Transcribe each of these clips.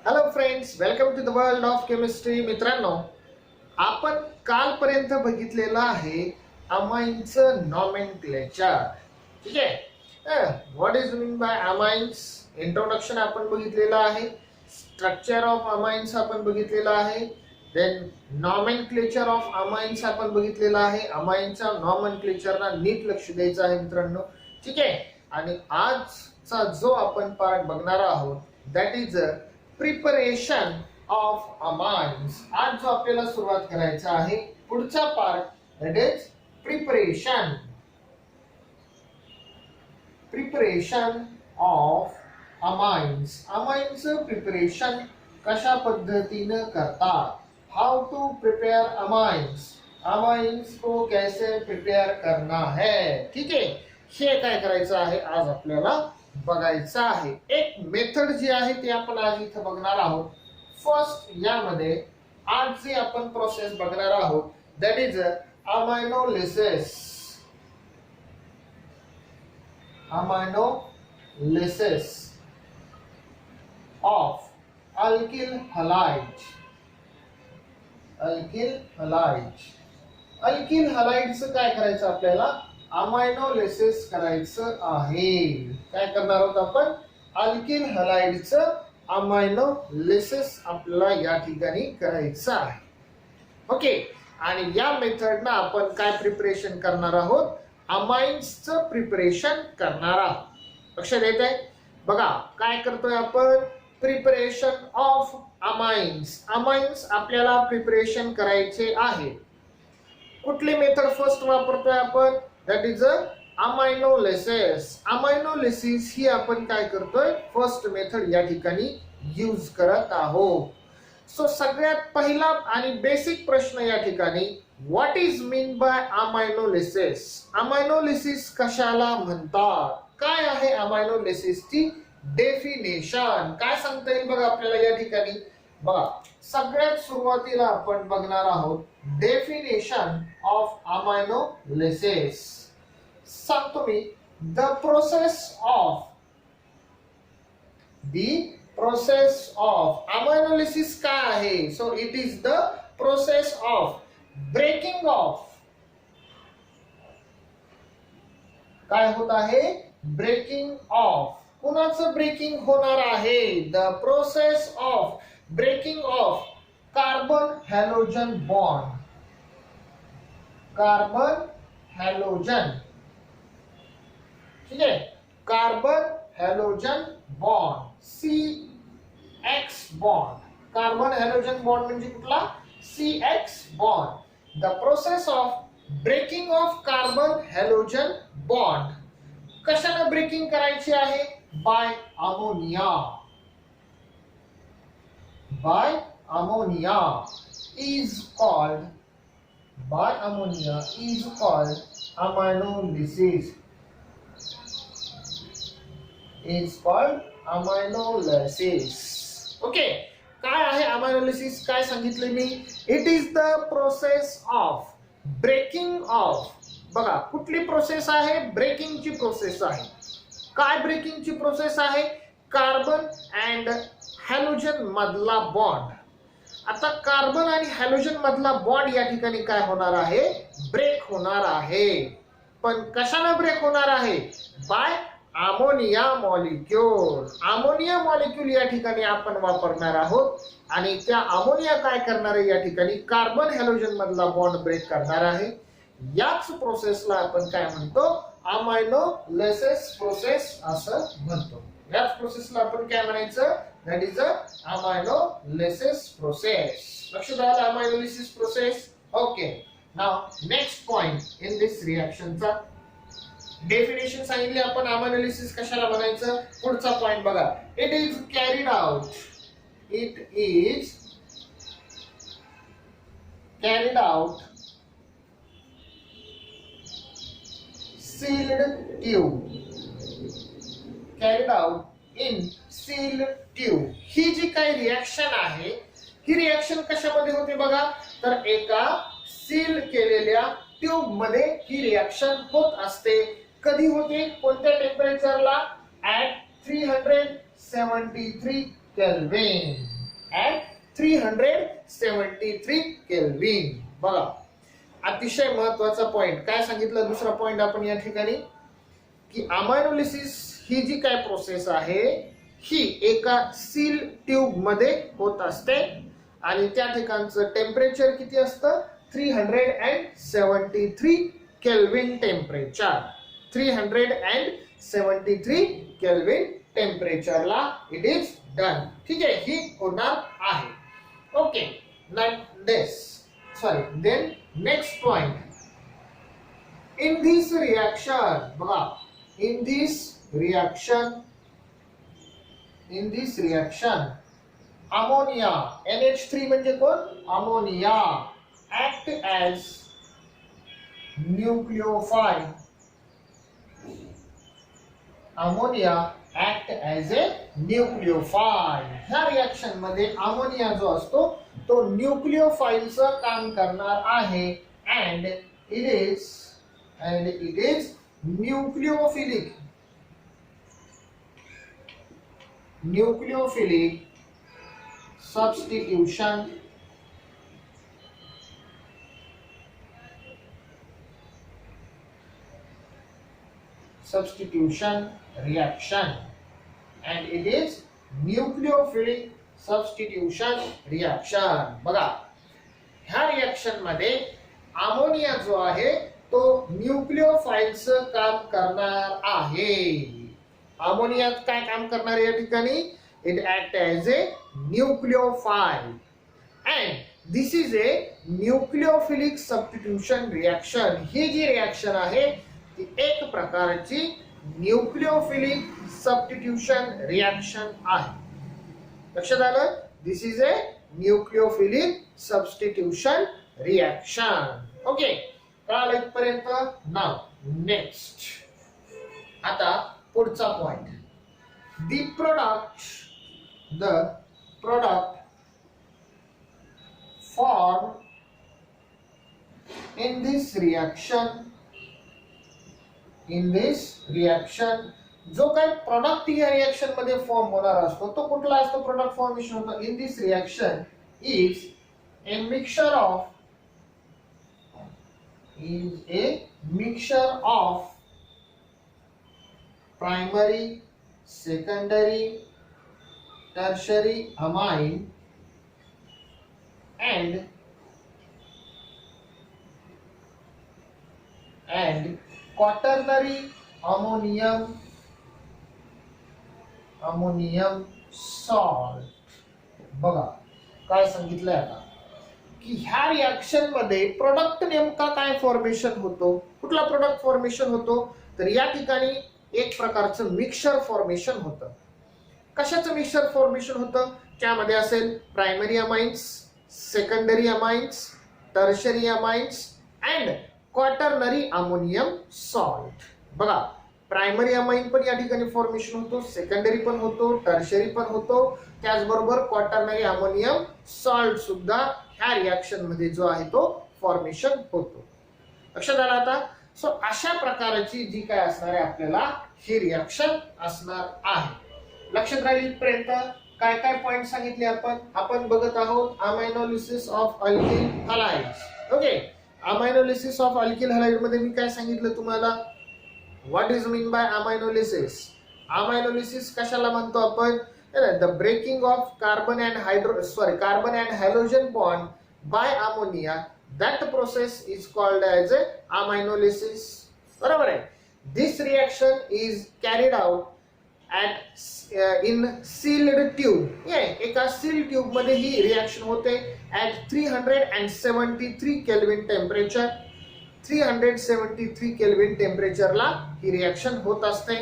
Hello friends, welcome to the world of chemistry. मित्रांनो, आपण कालपर्यंत बघितलेलं आहे अमाइनचं नॉमेनक्लेचर. ठीक आहे. What is mean by amines? Introduction आपण बघितलेलं आहे. स्ट्रक्चर ऑफ अमाइन्स आपण बघितलेलं आहे. देन नॉमेनक्लेचर ऑफ अमाइन्स आपण बघितलेलं आहे. अमाइनच्या नॉमेनक्लेचरला नीट लक्ष द्यायचं आहे मित्रांनो. ठीक आहे. आणि आजचा जो आपण पार्ट बघणार आहोत that is preparation of amines. आज जो आपल्याला सुरुवात करायचा आहे पुढचा part that is preparation of amines. Amines preparation कशा पद्धतीने करतात? हाउ टू प्रिपेयर अमाइन्स. अमाइन्स को कैसे प्रिपेयर करना है. ठीक आहे. हे काय करायचं आहे आज आपल्याला बघायचं आहे. एक मेथड जी आहे ती आपण आज इथे बघणार आहोत. फर्स्ट यामध्ये आज जी आपण प्रोसेस बघणार आहोत that is aminolysis. Aminolysis of alkyl halide. Alkyl हलाइडचं काय करायचं आपल्याला? अमायनोलिसिस करायचं आहे. काय करणार आहोत आपण? अल्किल हलाइडचं अमायनोलिसिस आपल्याला या ठिकाणी करायचं आहे. ओके. आणि या मेथडनं आपण काय प्रिपरेशन करणार आहोत? अमाइन्सचं प्रिपरेशन करणार आहोत. लक्षात येत आहे? बघा काय करतोय आपण? Preparation of amines. अमाइन्स आपल्याला प्रिपरेशन करायचे आहे. कुठली मेथड फर्स्ट वापरतोय आपण? That is aminolysis. अमायनोलिसिस ही आपण काय करतोय? फर्स्ट मेथड या ठिकाणी यूज करत आहोत. सो सगळ्यात पहिला आणि बेसिक प्रश्न या ठिकाणी what is mean by aminolysis. Aminolysis कशाला म्हणतात? काय आहे अमायनोलिसिसची डेफिनेशन? काय सांगता येईल बघा आपल्याला या ठिकाणी? बघा सगळ्यात सुरुवातीला आपण बघणार आहोत डेफिनेशन ऑफ अमायनोलिसिस. सांगतो मी द प्रोसेस ऑफ अमायनोलिसिस काय आहे? So it is the process of breaking of. काय होत आहे? Breaking of. कुणाचं ब्रेकिंग होणार आहे? The process of breaking of carbon halogen bond. Carbon halogen. ठीक आहे. Carbon halogen bond CX bond. Carbon halogen bond म्हणजे कुठला? CX bond. The process of breaking of carbon halogen bond. कशाने breaking करायची आहे? By ammonia. By ammonia is called amynolysis. Okay. काय आहे aminolysis? काय सांगितले मी? It is the process of breaking of. बघा कुठली प्रोसेस आहे? ब्रेकिंगची प्रोसेस आहे. काय ब्रेकिंगची प्रोसेस आहे? कार्बन अँड हॅलोजन मधला बॉन्ड. आता कार्बन आणि हॅलोजन मधला बॉन्ड या ठिकाणी काय होणार आहे? ब्रेक होणार आहे. पण कशाने ब्रेक होणार आहे? By ammonia molecule. Ammonia molecule या ठिकाणी आपण वापरणार आहोत आणि त्या अमोनिया काय करणार आहे? या ठिकाणी कार्बन हॅलोजन मधला बॉन्ड ब्रेक करणार आहे. याच प्रोसेसला आपण काय म्हणतो? अमायनोलिसिस प्रोसेस असं म्हणतो. याच प्रोसेसला आपण काय म्हणायचं? That is aminolysis process. लक्षात आलं? Aminolysis process. Okay. Now next point in this रिएक्शनचा डेफिनेशन सांगितली आपण. अमायनोलिसिस कशाला म्हणायचं? पुढचा पॉइंट बघा. It is carried out sealed tube. Carried out in sealed tube. ही जी काही रिएक्शन आहे ही रिएक्शन कशामध्ये होते बघा? तर एका सील केलेल्या ट्यूब मध्ये ही रिएक्शन होत असते. कधी होते? कोणत्या टेम्परेचरला? At 373 kelvin. at 373 kelvin. बघा अतिशय महत्वाचा पॉइंट काय सांगितलं. दुसरा पॉइंट आपण या ठिकाणी की अमायनोलिसिस ही जी काय प्रोसेस आहे ही एका सील ट्यूब मध्ये होत असते आणि त्या ठिकाणचं टेम्परेचर किती असतं 373 केल्विन टेम्परेचर. 373 केल्विन टेम्परेचरला इट इज डन. ठीक आहे ही होणार आहे. Okay then next point in this reaction. बघा in this reaction ammonia NH3 म्हणजे कोण ammonia act as nucleophile. Ammonia act as a nucleophile. ह्या रिएक्शन मध्ये अमोनिया जो असतो तो न्यूक्लिओफाइलचं काम करणार आहे and it is nucleophilic substitution reaction and it is nucleophilic substitution reaction. बघा ह्या रिएक्शन मध्ये अमोनिया जो आहे तो न्यूक्लिओफाइलचं काम करणार आहे. अमोनिया काय काम करणार या ठिकाणी it act as a nucleophile and this is a nucleophilic substitution reaction. ही जी रिएक्शन आहे ती एक प्रकारची न्यूक्लिओफिलिक सबस्टिट्यूशन रिएक्शन आहे. लक्षात आलं. This is a nucleophilic substitution reaction. Okay कळालं इथपर्यंत. नाव नेक्स्ट आता पुढचा point the product formed in this reaction जो काही प्रोडक्ट या रिएक्शन मध्ये फॉर्म होणार असतो तो कुठला असतो. प्रोडक्ट फॉर्मेशन होतं in this reaction is a mixture of primary, secondary, tertiary amine and quaternary ammonium salt. बघा काय सांगितलंय आता की ह्या रिएक्शन मध्ये प्रोडक्ट नेमका काय फॉर्मेशन होतो. कुठला प्रोडक्ट फॉर्मेशन होतो तर या ठिकाणी एक प्रकारचं मिक्सचर फॉर्मेशन होतं. कशाचं मिक्सचर फॉर्मेशन होतं. त्यामध्ये असेल primary amines, secondary amines, tertiary amines and quaternary ammonium salt. बघा प्रायमरी अमाइन पण या ठिकाणी फॉर्मेशन होतो, सेकंडरी पण होतो, टर्शरी पण होतो, त्याचबरोबर क्वाटर्नरी अमोनियम सॉल्ट सुद्धा ह्या रिएक्शन मध्ये जो आहे तो फॉर्मेशन होतो. लक्षात आलं आता. सो अशा प्रकारची जी काय असणार आहे आपल्याला ही रिएक्शन असणार आहे. लक्षात राहील इथपर्यंत. काय काय पॉइंट सांगितले आपण बघत आहोत aminolysis of alkyl halides. Okay aminolysis of alkyl halide मध्ये मी काय सांगितलं तुम्हाला. What is mean by aminolysis. Aminolysis कशाला म्हणतो आपण. The breaking of carbon and halogen bond by ammonia. That process is called as a aminolysis. बरोबर आहे. This reaction is carried out at in sealed tube. एका seal tube मध्ये ही reaction होते at 373 kelvin temperature. 373 kelvin टेम्परेचरला ही reaction होत असते.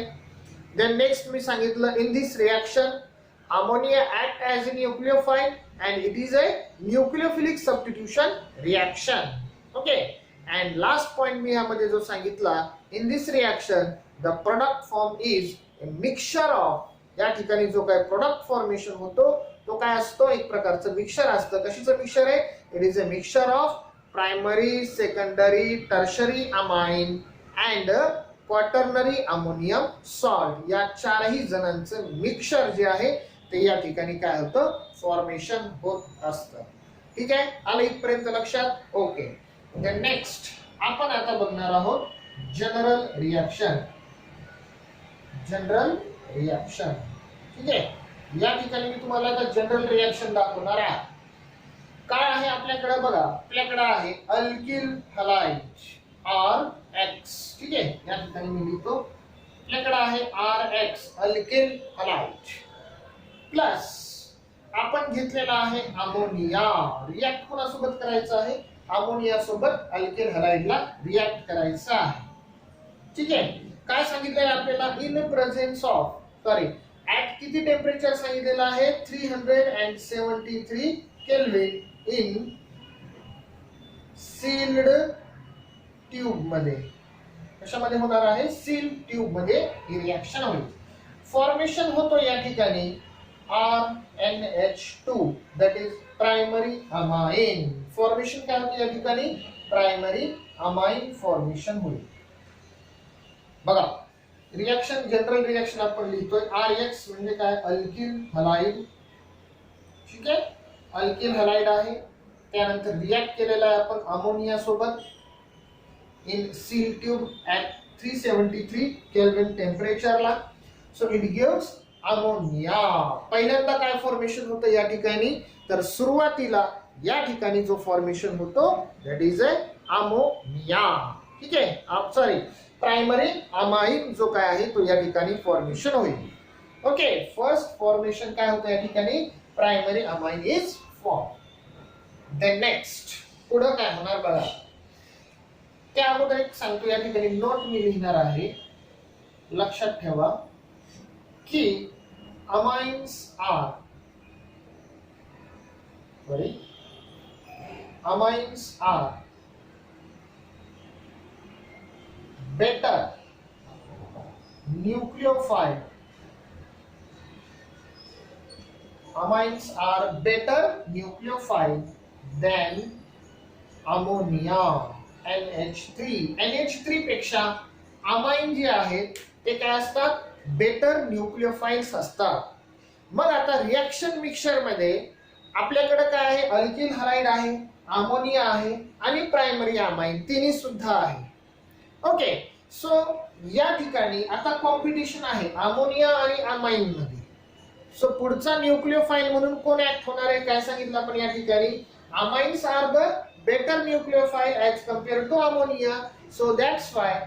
देन नेक्स्ट मी सांगितलं in this reaction ammonia act as a nucleophile and it is a nucleophilic substitution reaction. Okay and last point मी यामध्ये जो सांगितला in this reaction the product form is a mixture of. या ठिकाणी जो काय product formation होतो तो काय असतो एक प्रकारचं मिक्सचर असतं. कशाचं मिक्सचर आहे. It is a mixture of primary, secondary, tertiary amine and quaternary ammonium salt. या चारही जणांचं मिक्सचर जे आहे ते या ठिकाणी काय होतं, फॉर्मेशन होत असतं. ठीक आहे, आलं इथपर्यंत लक्षात? ओके. नेक्स्ट आपण आता बघणार आहोत जनरल रिॲक्शन. General reaction. ठीक आहे, या ठिकाणी मी तुम्हाला आता जनरल रिॲक्शन दाखवणार आहे. काय आहे आपल्याकडे बघा, आपल्याकडे आहे अल्किल हलाइड RX. ठीक आहे, या ठिकाणी मी लिहितो आपल्याकडे आहे RX अल्किल हलाइड प्लस आपण घेतलेला आहे अमोनिया. रिॲक्ट कोणासोबत करायचं आहे, अमोनिया सोबत अल्किल हलाइडला रिॲक्ट करायचं आहे. ठीक आहे, काय सांगितलंय आपल्याला, in presence of sorry at किती टेम्परेचर सांगितलेलं आहे, 373 केल्विन इन सील्ड ट्यूब मध्ये. कशामध्ये होणार आहे, सील्ड ट्यूब मध्ये ही रिॲक्शन होईल. फॉर्मेशन होतो या ठिकाणी RNH2 that is primary amine. Formation काय होते या ठिकाणी, प्रायमरी अमाइन फॉर्मेशन होईल. बघा, रिॲक्शन जनरल रिॲक्शन आपण लिहितोय RX म्हणजे काय, अल्किल हलाइड. ठीक आहे, अल्किल हलाइड आहे. त्यानंतर रिॲक्ट केलेला आहे आपण अमोनिया सोबत in seal tube at 373 kelvin टेम्परेचरला. So it gives ammonia. पहिल्यांदा काय फॉर्मेशन होतं या ठिकाणी, तर सुरुवातीला या ठिकाणी जो फॉर्मेशन होतो दॅट इज अ अमोनिया. ठीक आहे, सॉरी प्रायमरी अमाइन जो काय आहे तो या ठिकाणी फॉर्मेशन होईल. ओके, फर्स्ट फॉर्मेशन काय होतं या ठिकाणी, primary amine is form. Then next पुढे काय होणार बघा, त्या अगोदर एक सांगतो, या ठिकाणी नोट मी लिहिणार आहे. लक्षात ठेवा की amines are better nucleophile. Amines are better nucleophile than ammonia NH3. NH3 पेक्षा अमाइन जे आहेत ते काय असतात, बेटर न्यूक्लियोफाइल्स असतात. मग आता रिॲक्शन मिक्सचर मध्ये आपल्याकडे काय आहे, अल्किल हलाइड आहे, अमोनिया आहे आणि प्रायमरी अमाइन तिन्ही सुद्धा आहे. ओके, सो या ठिकाणी आता कॉम्पिटिशन आहे अमोनिया आणि अमाइन मध्ये. सो पुढचा न्यूक्लियोफाइल म्हणून कोण ऍक्ट होणार आहे, काय सांगितलं आपण या ठिकाणी, amines are the better nucleophile as compare to ammonia. So that's why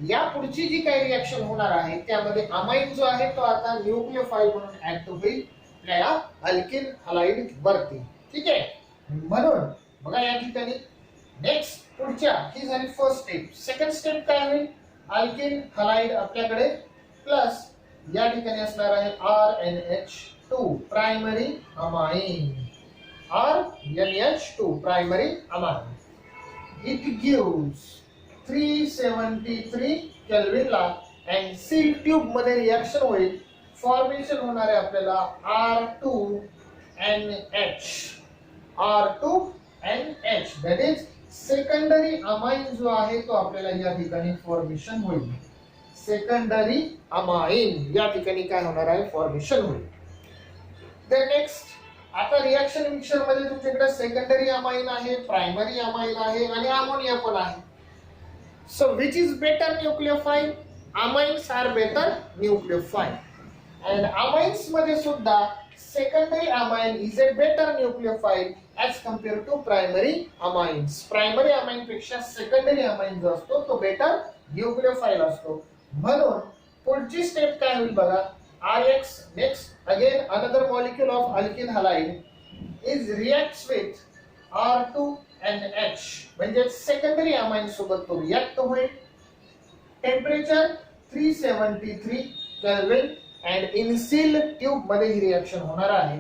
या पुढची जी काही रिॲक्शन होणार आहे त्यामध्ये अमाइन जो आहे तो आता न्यूक्लियोफाइल म्हणून ऍक्ट होईल या अल्किल हलाइड वरती. ठीक आहे, म्हणून बघा या ठिकाणी नेक्स्ट पुढच्या ही झाली फर्स्ट स्टेप. सेकंड स्टेप काय होईल, अल्किल हलाइड आपल्याकडे प्लस या ठिकाणी असणार आहे RNH2 primary amine. RNH2 primary amine. It gives 373 kelvin ला अँड सील ट्यूब मध्ये रिॲक्शन होईल. फॉर्मेशन होणार आहे आपल्याला R2NH that is secondary amine जो आहे तो आपल्याला या ठिकाणी फॉर्मेशन होईल. सेकंडरी अमाइन या ठिकाणी काय होणार आहे, फॉर्मेशन होईल. देन नेक्स्ट आता रिॲक्शन मिक्सचर मध्ये तुमच्याकडे सेकंडरी अमाइन आहे, प्रायमरी अमाइन आहे आणि अमोनिया पण आहे. So which is better nucleophile, amines are better nucleophile. And amines मध्ये सुद्धा secondary amine is a better nucleophile as compare to primary amines. Primary amine पेक्षा सेकंडरी अमाइन जो असतो तो बेटर न्यूक्लियोफाइल असतो. म्हणून पुढची स्टेप काय होईल बघा, RX next again another molecule of alkyl halide is reacts with R2NH म्हणजे सेकंडरी अमाइन सोबत तो रिॲक्ट होईल. Temperature 373 kelvin and in seal tube मध्ये ही रिॲक्शन होणार आहे.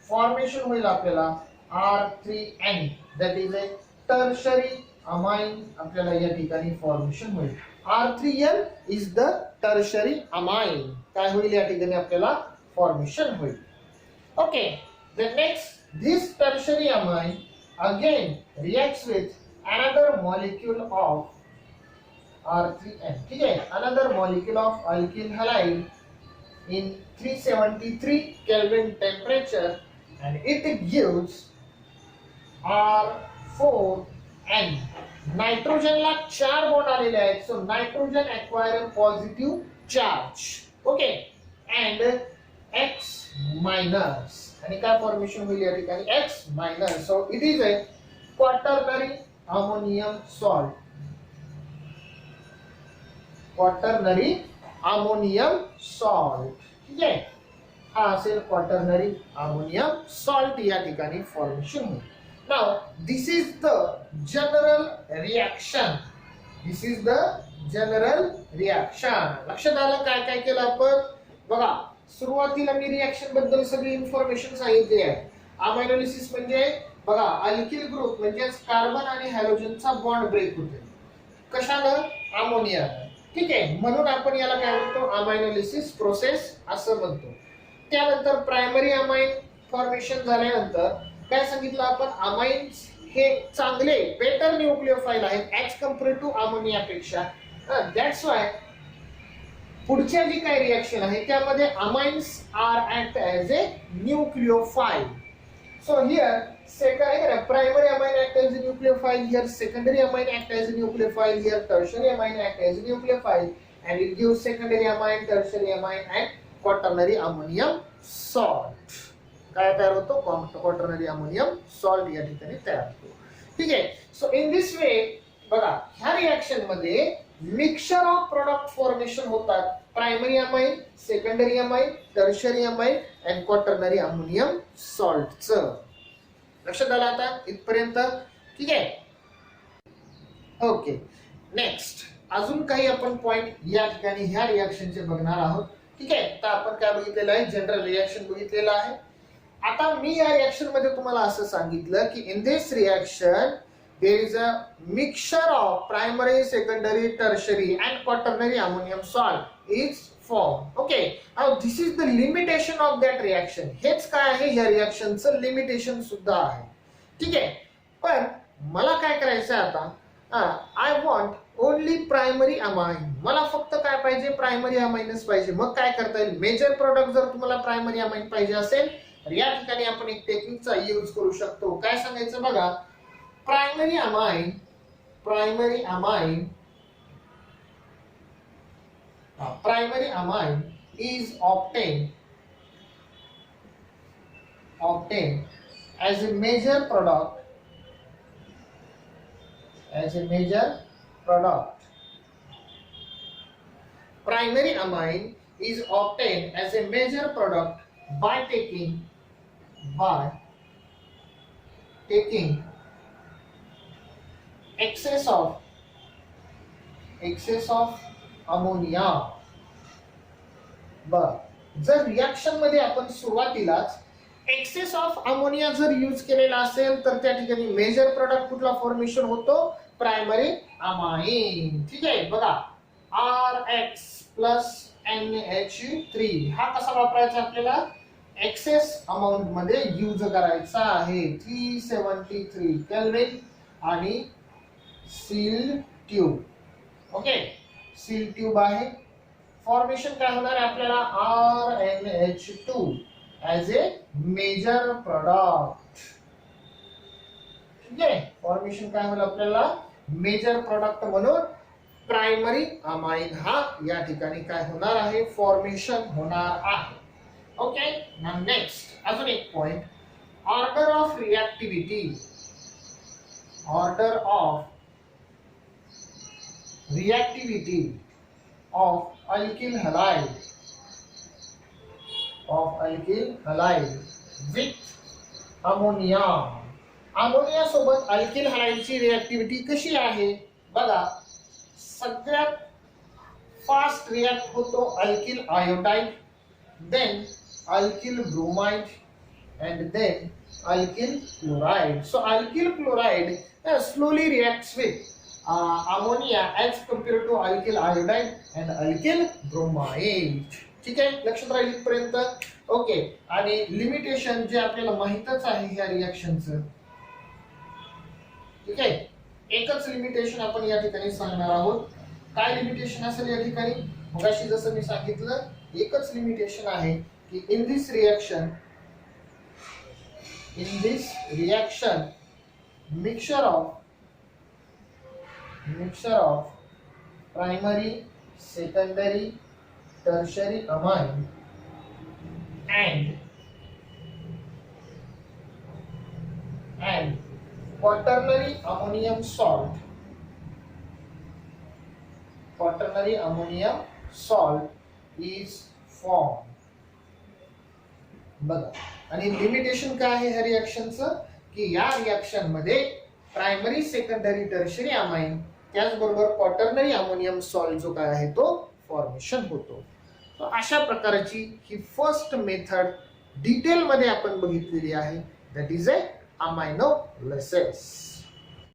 फॉर्मेशन होईल आपल्याला R3N that is a tertiary amine. आपल्याला या ठिकाणी फॉर्मेशन होईल. R3N is the tertiary amine. काय होईल या ठिकाणी आपल्याला फॉर्मेशन होईल. Okay, the next this tertiary amine again reacts with another molecule of R3N. ठीक है, another molecule of alkyl halide in 373 Kelvin temperature and it gives R4N. नायट्रोजनला 4 bond आलेले आहेत, so nitrogen acquire a positive charge. Okay, and X minus, आणि काय formation होईल या ठिकाणी X minus, so it is a quaternary ammonium salt. Quaternary ammonium salt. ठीक आहे, हा असेल क्वाटर्नरी अमोनियम सॉल्ट या ठिकाणी फॉर्मेशन होईल. Now this is the general reaction. This is the general reaction. लक्षात आलं काय काय केलं आपण? बघा, सुरुवातीला मी रिएक्शन बद्दल सगळी इन्फॉर्मेशन सांगितली आहे. अमायनोलिसिस म्हणजे बघा, अल्किल ग्रुप म्हणजे कार्बन आणि हॅलोजनचा बॉन्ड ब्रेक होते. कशानं? अमोनिया. ठीक आहे, म्हणून आपण याला काय म्हणतो? अमायनोलिसिस प्रोसेस असं म्हणतो. त्यानंतर प्रायमरी अमाइन फॉर्मेशन झाल्यानंतर काय सांगितलं आपण? अमाइन्स हे चांगले बेटर न्यूक्लियोफाइल आहेत ऍज कम्पेअर टू अमोनियापेक्षा. दॅट्स वाय पुढच्या जी काही रिएक्शन आहे त्यामध्ये amines are act as a nucleophile. So here primary amine act as a nucleophile, here secondary amine act as a nucleophile, here tertiary amine act as a nucleophile, and it gives secondary amine, tertiary amine and quaternary ammonium salt. काय तयार होतो? Quaternary ammonium salt या ठिकाणी तयार होतो. ठीक आहे, so in this way बघा, ह्या रिएक्शन मध्ये मिक्सचर ऑफ प्रोडक्ट फॉर्मेशन होतात. Primary amine, secondary amine, tertiary amine and quaternary ammonium सॉल्टचं. लक्षात आलं आता इथपर्यंत? ठीक आहे, ओके. नेक्स्ट अजून काही आपण पॉइंट या ठिकाणी ह्या रिएक्शनचे बघणार आहोत. ठीक आहे, तर आपण काय बघितलेलं आहे? जनरल रिएक्शन बघितलेलं आहे. आता मी या रिएक्शन मध्ये तुम्हाला असं सांगितलं की in this reaction there is a mixture of primary, secondary, tertiary and quaternary ammonium salt is form. Okay, now this is the limitation of that reaction. हेच काय आहे? या रिएक्शनचं लिमिटेशन सुद्धा आहे. ठीक आहे, पण मला काय करायचं आता? I want only primary amine. मला फक्त काय पाहिजे? प्रायमरी अमाइनच पाहिजे. मग काय करता येईल? मेजर प्रोडक्ट जर तुम्हाला प्रायमरी अमाइन पाहिजे असेल तर या ठिकाणी आपण एक टेक्निकचा यूज करू शकतो. काय सांगायचं बघा? Primary amine is obtained as a major product primary amine is obtained as a major product by taking excess of ammonia. बर, जर रिएक्शन मध्ये आपण सुरुवातीलाच एक्सेस ऑफ अमोनिया जर यूज केलेला असेल तर त्या ठिकाणी मेजर प्रोडक्ट कुठला फॉर्मेशन होतो? Primary amine. ठीक आहे, बघा, RX प्लस NH3 हा कसा वापरायचा आपल्याला? एक्सेस अमाउंट मध्ये यूज करायचा आहे. 373 केल्विन आणि seal tube. Okay, seal tube आहे. फॉर्मेशन काय होणार आहे आपल्याला? RNH2 as a major product. ठीक आहे, फॉर्मेशन काय होईल आपल्याला? मेजर प्रोडक्ट म्हणून प्रायमरी अमाइन हा या ठिकाणी काय होणार आहे? फॉर्मेशन होणार आहे. ओके, नाउ नेक्स्ट अजून एक point, order of reactivity. Order of reactivity of alkyl halide with ammonia. Ammonia सोबत अल्किल हलाइडची रिएक्टिव्हिटी कशी आहे? बघा, सगळ्यात फास्ट रिएक्ट होतो alkyl iodide, then alkyl bromide and then alkyl chloride. So alkyl chloride slowly reacts with ammonia as compared to alkyl iodide and alkyl bromide. ठीक आहे, लक्षात राहील इथपर्यंत? ओके, आणि लिमिटेशन जे आपल्याला माहितच आहे ह्या रिएक्शनचं. ठीक आहे, एकच लिमिटेशन आपण या ठिकाणी सांगणार आहोत. काय लिमिटेशन असेल या ठिकाणी? मगाशी जसं मी सांगितलं एकच लिमिटेशन आहे की in this reaction mixture of primary secondary tertiary amine and quaternary ammonium salt is formed. बघा, आणि लिमिटेशन काय आहे ह्या रिएक्शनचं की या रिएक्शन मध्ये प्रायमरी सेकंडरी टर्शरी अमाइन त्याचबरोबर क्वाटर्नरी अमोनियम सॉल्ट जो काय आहे तो फॉर्मेशन होतो. अशा प्रकारची ही फर्स्ट मेथड डिटेल मध्ये आपण बघितलेली आहे, दॅट इज अ अमायनोलिसिस.